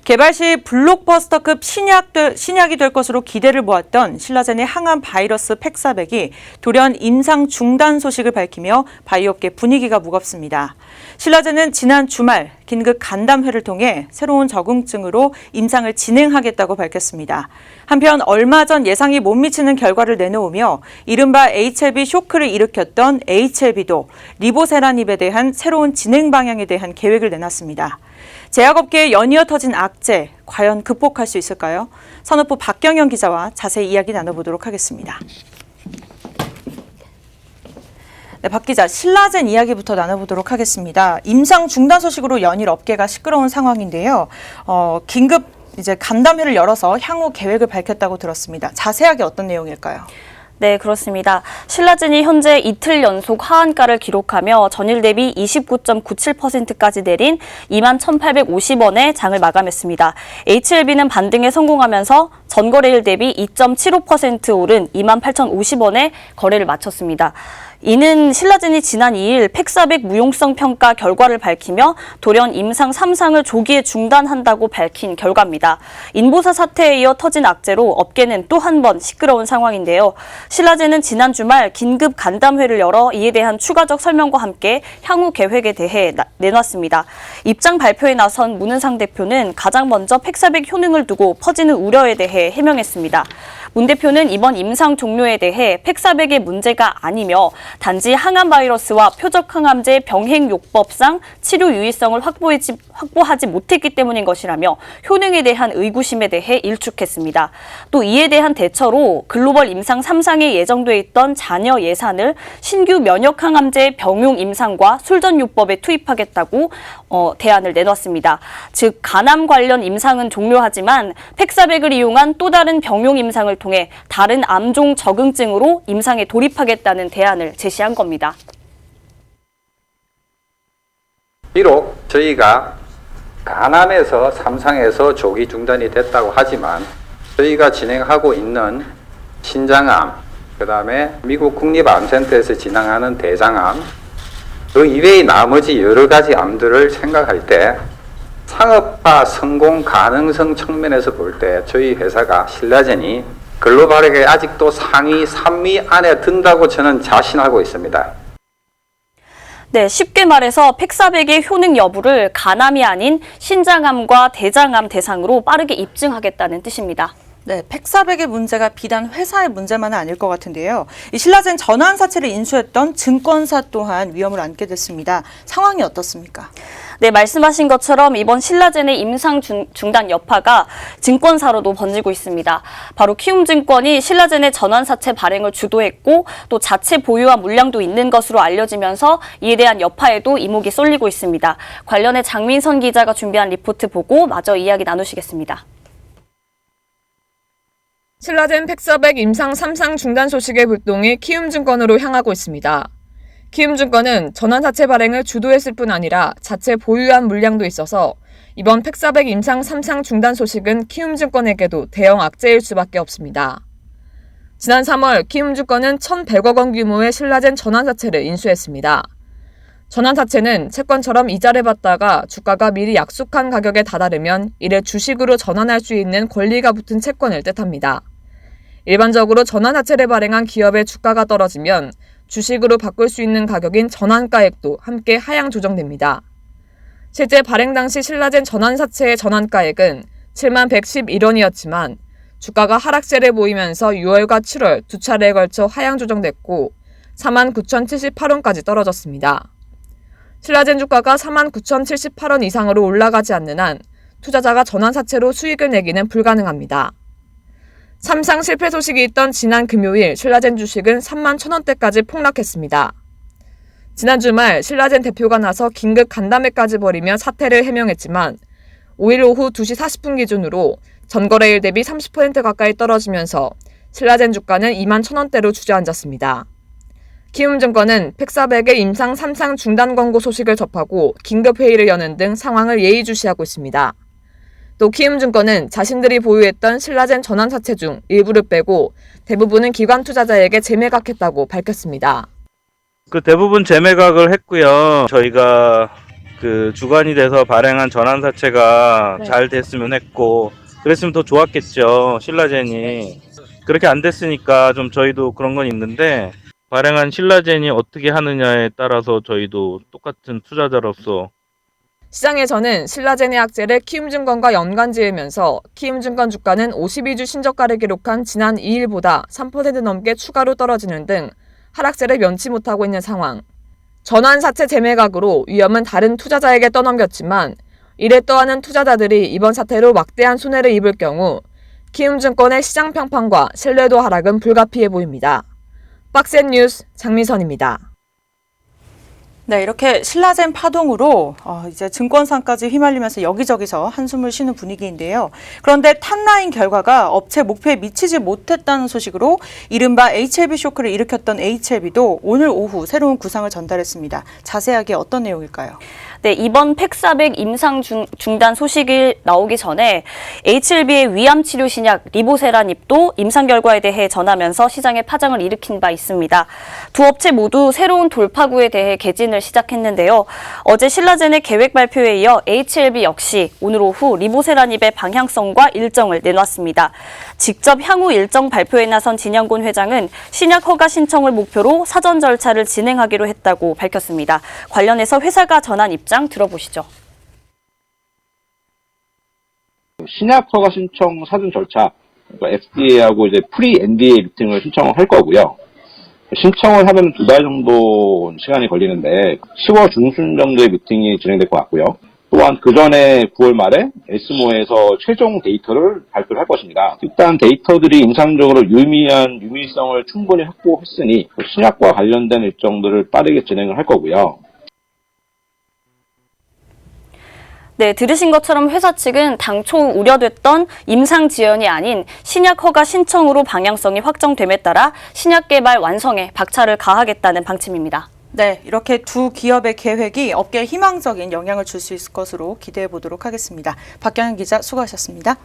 개발 시 블록버스터급 신약이 될 것으로 기대를 모았던 신라젠의 항암 바이러스 팩사백이 돌연 임상 중단 소식을 밝히며 바이오업계 분위기가 무겁습니다. 신라젠은 지난 주말 긴급 간담회를 통해 새로운 적응증으로 임상을 진행하겠다고 밝혔습니다. 한편 얼마 전 예상이 못 미치는 결과를 내놓으며 이른바 HLB 쇼크를 일으켰던 HLB도 리보세라닙에 대한 새로운 진행 방향에 대한 계획을 내놨습니다. 제약업계에 연이어 터진 악재, 과연 극복할 수 있을까요? 산업부 박경영 기자와 자세히 이야기 나눠보도록 하겠습니다. 네, 박 기자, 신라젠 이야기부터 나눠보도록 하겠습니다. 임상 중단 소식으로 연일 업계가 시끄러운 상황인데요. 긴급 이제 간담회를 열어서 향후 계획을 밝혔다고 들었습니다. 자세하게 어떤 내용일까요? 네, 그렇습니다. 신라젠이 현재 이틀 연속 하한가를 기록하며 전일 대비 29.97%까지 내린 21,850원에 장을 마감했습니다. HLB는 반등에 성공하면서 전거래일 대비 2.75% 오른 28,050원에 거래를 마쳤습니다. 이는 신라젠이 지난 2일 팩사백 무용성 평가 결과를 밝히며 돌연 임상 3상을 조기에 중단한다고 밝힌 결과입니다. 인보사 사태에 이어 터진 악재로 업계는 또 한 번 시끄러운 상황인데요. 신라젠은 지난 주말 긴급 간담회를 열어 이에 대한 추가적 설명과 함께 향후 계획에 대해 내놨습니다. 입장 발표에 나선 문은상 대표는 가장 먼저 팩사백 효능을 두고 퍼지는 우려에 대해 해명했습니다. 문 대표는 이번 임상 종료에 대해 팩사백의 문제가 아니며 단지 항암 바이러스와 표적 항암제 병행요법상 치료 유의성을 확보하지 못했기 때문인 것이라며 효능에 대한 의구심에 대해 일축했습니다. 또 이에 대한 대처로 글로벌 임상 3상에 예정돼 있던 잔여 예산을 신규 면역 항암제 병용 임상과 술전요법에 투입하겠다고 대안을 내놨습니다. 즉 간암 관련 임상은 종료하지만 팩사백을 이용한 또 다른 병용 임상을 통해 다른 암종 적응증으로 임상에 돌입하겠다는 대안을 제시한 겁니다. 비록 저희가 간암에서 3상에서 조기 중단이 됐다고 하지만 저희가 진행하고 있는 신장암, 그 다음에 미국 국립암센터에서 진행하는 대장암, 그 이외의 나머지 여러 가지 암들을 생각할 때 상업화 성공 가능성 측면에서 볼 때 저희 회사가 신라젠이 글로벌하게 아직도 상위 3위 안에 든다고 저는 자신하고 있습니다. 네, 쉽게 말해서 팩사백의 효능 여부를 간암이 아닌 신장암과 대장암 대상으로 빠르게 입증하겠다는 뜻입니다. 네, 팩사백의 문제가 비단 회사의 문제만은 아닐 것 같은데요. 이 신라젠 전환사채를 인수했던 증권사 또한 위험을 안게 됐습니다. 상황이 어떻습니까? 네, 말씀하신 것처럼 이번 신라젠의 임상 중단 여파가 증권사로도 번지고 있습니다. 바로 키움증권이 신라젠의 전환사채 발행을 주도했고 또 자체 보유한 물량도 있는 것으로 알려지면서 이에 대한 여파에도 이목이 쏠리고 있습니다. 관련해 장민선 기자가 준비한 리포트 보고 마저 이야기 나누시겠습니다. 신라젠 팩사백 임상 3상 중단 소식의 불똥이 키움증권으로 향하고 있습니다. 키움증권은 전환사채 발행을 주도했을 뿐 아니라 자체 보유한 물량도 있어서 이번 팩사백 임상 3상 중단 소식은 키움증권에게도 대형 악재일 수밖에 없습니다. 지난 3월 키움증권은 1,100억 원 규모의 신라젠 전환사채를 인수했습니다. 전환사채는 채권처럼 이자를 받다가 주가가 미리 약속한 가격에 다다르면 이를 주식으로 전환할 수 있는 권리가 붙은 채권을 뜻합니다. 일반적으로 전환사채를 발행한 기업의 주가가 떨어지면 주식으로 바꿀 수 있는 가격인 전환가액도 함께 하향 조정됩니다. 실제 발행 당시 신라젠 전환사채의 전환가액은 71,111원이었지만 주가가 하락세를 보이면서 6월과 7월 두 차례에 걸쳐 하향 조정됐고 49,078원까지 떨어졌습니다. 신라젠 주가가 49,078원 이상으로 올라가지 않는 한 투자자가 전환사채로 수익을 내기는 불가능합니다. 3상 실패 소식이 있던 지난 금요일 신라젠 주식은 31,000원대까지 폭락했습니다. 지난 주말 신라젠 대표가 나서 긴급 간담회까지 벌이며 사태를 해명했지만 5일 오후 2시 40분 기준으로 전거래일 대비 30% 가까이 떨어지면서 신라젠 주가는 21,000원대로 주저앉았습니다. 키움증권은 팩사백의 임상 3상 중단 권고 소식을 접하고 긴급회의를 여는 등 상황을 예의주시하고 있습니다. 또 키움증권은 자신들이 보유했던 신라젠 전환사채 중 일부를 빼고 대부분은 기관 투자자에게 재매각했다고 밝혔습니다. 그 대부분 재매각을 했고요. 저희가 그 주관이 돼서 발행한 전환사채가 네. 잘 됐으면 했고 그랬으면 더 좋았겠죠. 신라젠이. 그렇게 안 됐으니까 좀 저희도 그런 건 있는데 발행한 신라젠이 어떻게 하느냐에 따라서 저희도 똑같은 투자자로서 시장에서는 신라젠의 악재를 키움증권과 연관 지으면서 키움증권 주가는 52주 신저가를 기록한 지난 2일보다 3% 넘게 추가로 떨어지는 등 하락세를 면치 못하고 있는 상황. 전환사채 재매각으로 위험은 다른 투자자에게 떠넘겼지만 이래 떠하는 투자자들이 이번 사태로 막대한 손해를 입을 경우 키움증권의 시장 평판과 신뢰도 하락은 불가피해 보입니다. 박센 뉴스 장미선입니다. 네, 이렇게 신라젠 파동으로 이제 증권사까지 휘말리면서 여기저기서 한숨을 쉬는 분위기인데요. 그런데 탑라인 결과가 업체 목표에 미치지 못했다는 소식으로 이른바 HLB 쇼크를 일으켰던 HLB도 오늘 오후 새로운 구상을 전달했습니다. 자세하게 어떤 내용일까요? 네, 이번 팩400 임상 중단 소식이 나오기 전에 HLB의 위암 치료 신약 리보세라닙도 임상 결과에 대해 전하면서 시장에 파장을 일으킨 바 있습니다. 두 업체 모두 새로운 돌파구에 대해 개진을 시작했는데요. 어제 신라젠의 계획 발표에 이어 HLB 역시 오늘 오후 리보세라닙의 방향성과 일정을 내놨습니다. 직접 향후 일정 발표에 나선 진영곤 회장은 신약 허가 신청을 목표로 사전 절차를 진행하기로 했다고 밝혔습니다. 관련해서 회사가 전한 입장 들어보시죠. 신약 허가 신청 사전 절차, 그러니까 FDA하고 이제 프리 NDA 미팅을 신청을 할 거고요. 신청을 하면 2달 정도 시간이 걸리는데 10월 중순 정도의 미팅이 진행될 것 같고요. 또한 그 전에 9월 말에 에스모에서 최종 데이터를 발표를 할 것입니다. 일단 데이터들이 임상적으로 유의성을 충분히 확보했으니 신약과 관련된 일정들을 빠르게 진행을 할 거고요. 네, 들으신 것처럼 회사 측은 당초 우려됐던 임상 지연이 아닌 신약 허가 신청으로 방향성이 확정됨에 따라 신약 개발 완성에 박차를 가하겠다는 방침입니다. 네, 이렇게 두 기업의 계획이 업계에 희망적인 영향을 줄 수 있을 것으로 기대해 보도록 하겠습니다. 박경현 기자 수고하셨습니다.